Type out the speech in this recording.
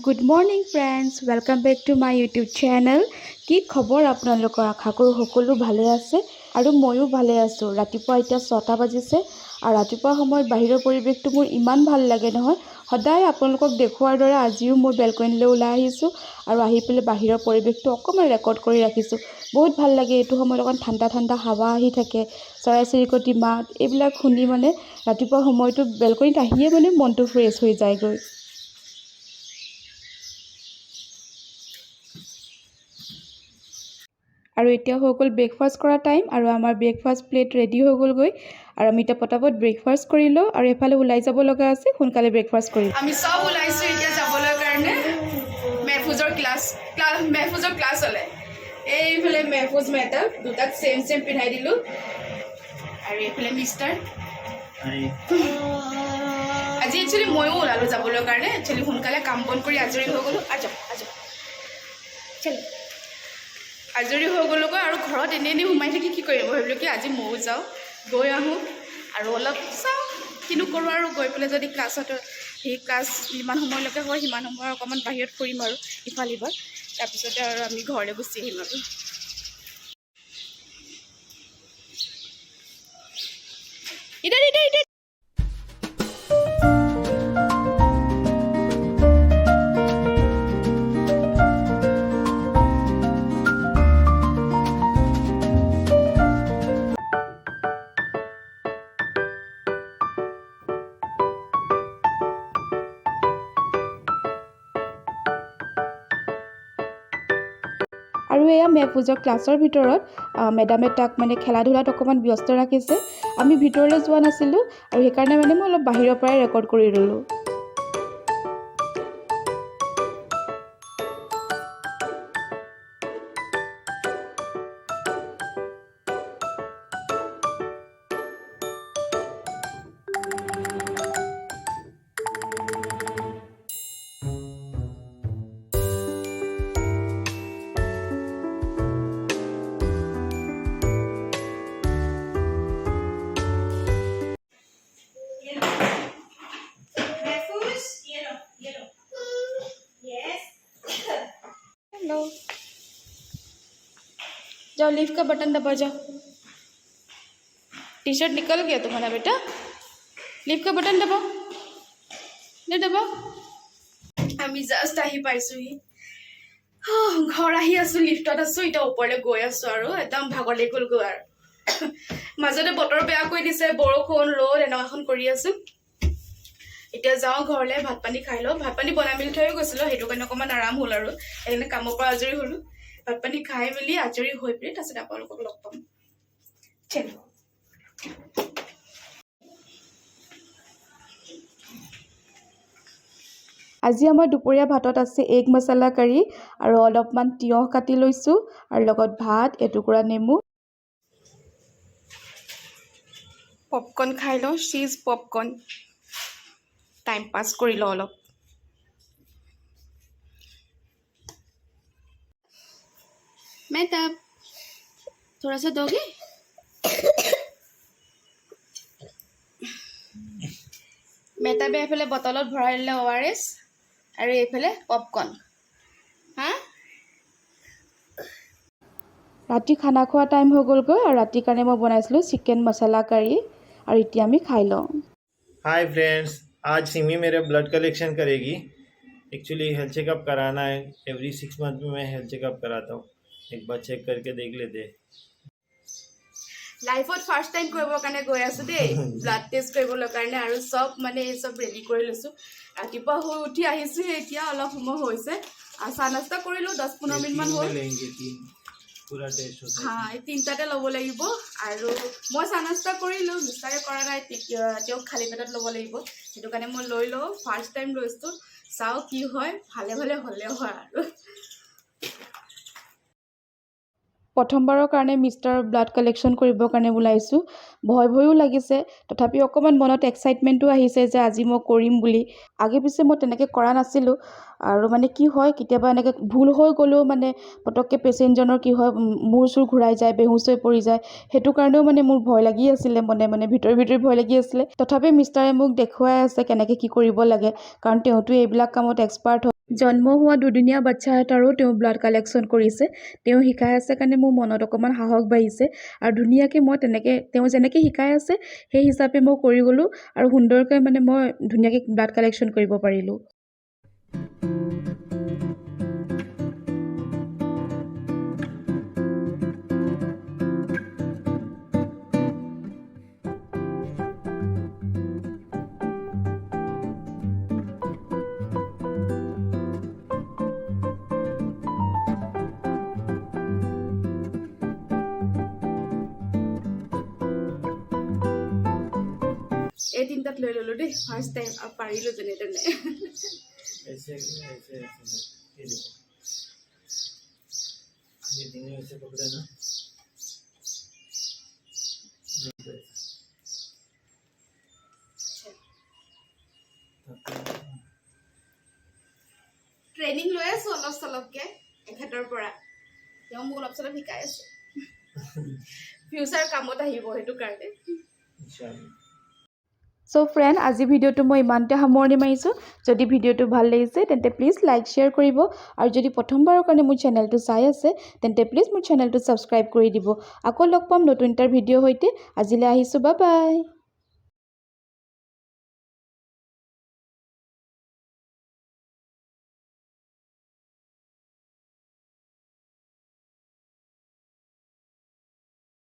Good morning friends, welcome back to my YouTube channel. কি খবৰ আপোনালোকৰ? আশা কৰোঁ সকলো ভালে আছে আৰু ময়ো ভালে আছোঁ। ৰাতিপুৱা এতিয়া 6টা বাজিছে আৰু ৰাতিপুৱা সময়ত বাহিৰৰ পৰিৱেশটো মোৰ ইমান ভাল লাগে নহয়। সদায় আপোনালোকক দেখুওৱাৰ দৰে আজিও মই বেলকনিলৈ ওলাই আহিছোঁ আৰু আহি পেলাই বাহিৰৰ পৰিৱেশটো অকণমান ৰেকৰ্ড কৰি ৰাখিছোঁ। বহুত ভাল লাগে এইটো সময়ত, অকণ ঠাণ্ডা ঠাণ্ডা হাৱা আহি থাকে, চৰাই চিৰিকটি মাত এইবিলাক শুনি মানে ৰাতিপুৱা সময়টো বেলকনিত আহিয়ে মানে মনটো ফ্ৰেছ হৈ যায়গৈ। আৰু এতিয়া হৈ গ'ল ব্ৰেকফাষ্ট কৰা টাইম আৰু আমাৰ ব্ৰেকফাষ্ট প্লেট ৰেডি হৈ গ'লগৈ আৰু আমি এতিয়া পটাপট ব্ৰেকফাষ্ট কৰি লওঁ আৰু এফালে ওলাই যাব লগা আছে, সোনকালে ব্ৰেকফাষ্ট কৰি। আমি সব ওলাইছোঁ এতিয়া যাবলৈ কাৰণে মেহফুজৰ ক্লাছ হ'লে। এইফালে মেহফুজ মেহতাব দুটাক চেম পিন্ধাই দিলোঁ আৰু এইফালে মিষ্টাৰ। আজি একচুৱেলি ময়ো ওলালোঁ যাবলৈ কাৰণে। একচুৱেলি সোনকালে কাম বন কৰি আজৰি হৈ গ'লোঁ। আজৰি হৈ গ'লোগৈ আৰু ঘৰত এনেই সোমাই থাকি কি কৰিম, ভাবিলোঁ কি আজি ময়ো যাওঁ, গৈ আহোঁ আৰু অলপ চাওঁ কিনো কৰোঁ আৰু গৈ পেলাই যদি ক্লাছত সেই ক্লাছ যিমান সময়লৈকে হয় সিমান সময় অকণমান বাহিৰত ফুৰিম আৰু ইফাল সিফাল, তাৰপিছতে আৰু আমি ঘৰলৈ গুচি আহিম আৰু। আৰু এয়া মেহফুজৰ ক্লাছৰ ভিতৰত মেডামে তাক মানে খেলা ধূলাত অকণমান ব্যস্ত ৰাখিছে। আমি ভিতৰলৈ যোৱা নাছিলোঁ আৰু সেইকাৰণে মানে মই অলপ বাহিৰৰ পৰাই ৰেকৰ্ড কৰি ল'লোঁ। हेलो, जाओ लिफ्ट का बटन दबा जाओ। टी शर्ट निकल गया तुम्हारा बेटा, लिफ्ट का बटन दबाओ, नहीं दबाओ। আমি জাষ্ট আহি পাইছোঁহি, ঘৰ আহি আছোঁ, লিফ্টত আছোঁ, এতিয়া ওপৰলৈ গৈ আছোঁ আৰু একদম ভাগৰ লাগি গ'লগৈ আৰু। মাজতে বতৰ বেয়া কৰি দিছে, বৰষুণ ৰ'দ এনেকুৱাখন কৰি আছোঁ। এতিয়া যাওঁ ঘৰলৈ, ভাত পানী খাই লওঁ। ভাত পানী বনাই মেলি থৈ গৈছিলোঁ, সেইটো কাৰণে অকণমান আৰাম হ'ল আৰু সেইকাৰণে কামৰ পৰা আজৰি হ'লোঁ। ভাত পানী খাই মেলি আজৰি হৈ পেলাই তাৰপিছত আপোনালোকক লগ পাম। চেলো। আজি আমাৰ দুপৰীয়া ভাতত আছে এগ মছলা কাৰী আৰু অলপমান তিয়ঁহ কাটি লৈছোঁ আৰু লগত ভাত, এটুকুৰা নেমু। পপকৰ্ণ খাই লওঁ, চীজ পপকৰ্ণ, টাইম পাছ কৰি লওঁ অলপ। মেহতাব थोड़ा सा दोगे? মেহতাবে এইফালে বটলত ভৰাই দিলে ORS আৰু এইফালে পপকৰ্ণ। হা, ৰাতি খানা খোৱা টাইম হৈ গ'লগৈ আৰু ৰাতিৰ কাৰণে মই বনাইছিলোঁ চিকেন মছলা কাৰী আৰু এতিয়া আমি খাই লওঁ। हाय फ्रेंड्स, आज सिमी मेरे ब्लड कलेक्शन करेगी। एक्चुअली हेल्थ चेकअप कराना है, एवरी 6 मंथ में मैं हेल्थ चेकअप कराता हूँ। एक बार चेक करके देख लेते। লাইফত ফাৰ্ষ্ট টাইম কৰিবৰ কাৰণে গৈ আছোঁ দেই, ব্লাড টেষ্ট কৰিবলৈ কাৰণে আৰু চব মানে এই চব ৰেডি কৰি লৈছোঁ। ৰাতিপুৱা শুই উঠি আহিছোঁ, এতিয়া অলপ সময় হৈছে আৰু চাহ নাস্তা কৰিলোঁ, 10-15 মিনিটমান হ'ল। হা, এই তিনিটাতে ল'ব লাগিব আৰু মই চাহ নাস্তা কৰিলোঁ, মিষ্টাৰে কৰা নাই, তেওঁক খালী পেটত ল'ব লাগিব, সেইটো কাৰণে মই লৈ লওঁ। ফাৰ্ষ্ট টাইম লৈছোঁ, চাওঁ কি হয়, ভালে ভালে হ'লেও হয় আৰু। প্ৰথমবাৰৰ কাৰণে মিষ্টাৰ ব্লাড কালেকশ্যন কৰিবৰ কাৰণে ওলাইছোঁ। ভয়ো লাগিছে, তথাপিও অকণমান মনত এক্সাইটমেণ্টো আহিছে যে আজি মই কৰিম বুলি। আগে পিছে মই তেনেকৈ কৰা নাছিলোঁ আৰু মানে কি হয়, কেতিয়াবা এনেকৈ ভুল হৈ গ'লেও মানে পটককৈ পেচেণ্টজনৰ কি হয়, মূৰ চুৰ ঘূৰাই যায়, বেহুচ হৈ পৰি যায়, সেইটো কাৰণেও মানে মোৰ ভয় লাগি আছিলে, মানে ভিতৰি ভয় লাগি আছিলে। তথাপি মিষ্টাৰে মোক দেখুৱাই আছে কেনেকৈ কি কৰিব লাগে, কাৰণ তেওঁতো এইবিলাক কামত এক্সপাৰ্ট হয়। জন্ম হোৱা দুদিনীয়া বাচ্চা এটাৰো তেওঁ ব্লাড কালেকশ্যন কৰিছে। তেওঁ শিকাই আছে কাৰণে মোৰ মনত অকণমান সাহস বাঢ়িছে আৰু ধুনীয়াকৈ মই তেনেকৈ তেওঁ যেনেকৈ শিকাই আছে সেই হিচাপে মই কৰি গ'লোঁ আৰু সুন্দৰকৈ মানে মই ধুনীয়াকৈ ব্লাড কালেকশ্যন কৰিব পাৰিলোঁ। এই তিনিটাত লৈ ল'লোঁ দেই ফাৰ্ষ্ট টাইম আৰু পাৰিলোঁ যেনে তেনে। ऐसे ऐसे ऐसे ये देखो, ये तीनों ऐसे पकड़े ना, ট্ৰেইনিং লৈ আছোঁ অলপ চলপকৈ এখেতৰ পৰা। তেওঁ মোক অলপ চলপ শিকাই আছে, ফিউচাৰ কামত আহিব সেইটো কাৰণে। इंशाल्लाह। চ' ফ্ৰেণ্ড, আজি ভিডিঅ'টো মই ইমানতে সামৰণি মাৰিছোঁ। যদি ভিডিঅ'টো ভাল লাগিছে তেন্তে প্লিজ লাইক শ্বেয়াৰ কৰিব আৰু যদি প্ৰথমবাৰৰ কাৰণে মোৰ চেনেলটো চাই আছে তেন্তে প্লিজ মোৰ চেনেলটো ছাবস্ক্ৰাইব কৰি দিব। আকৌ লগ পাম নতুন এটা ভিডিঅ'ৰ সৈতে। আজিলৈ আহিছোঁ, বাই বাই।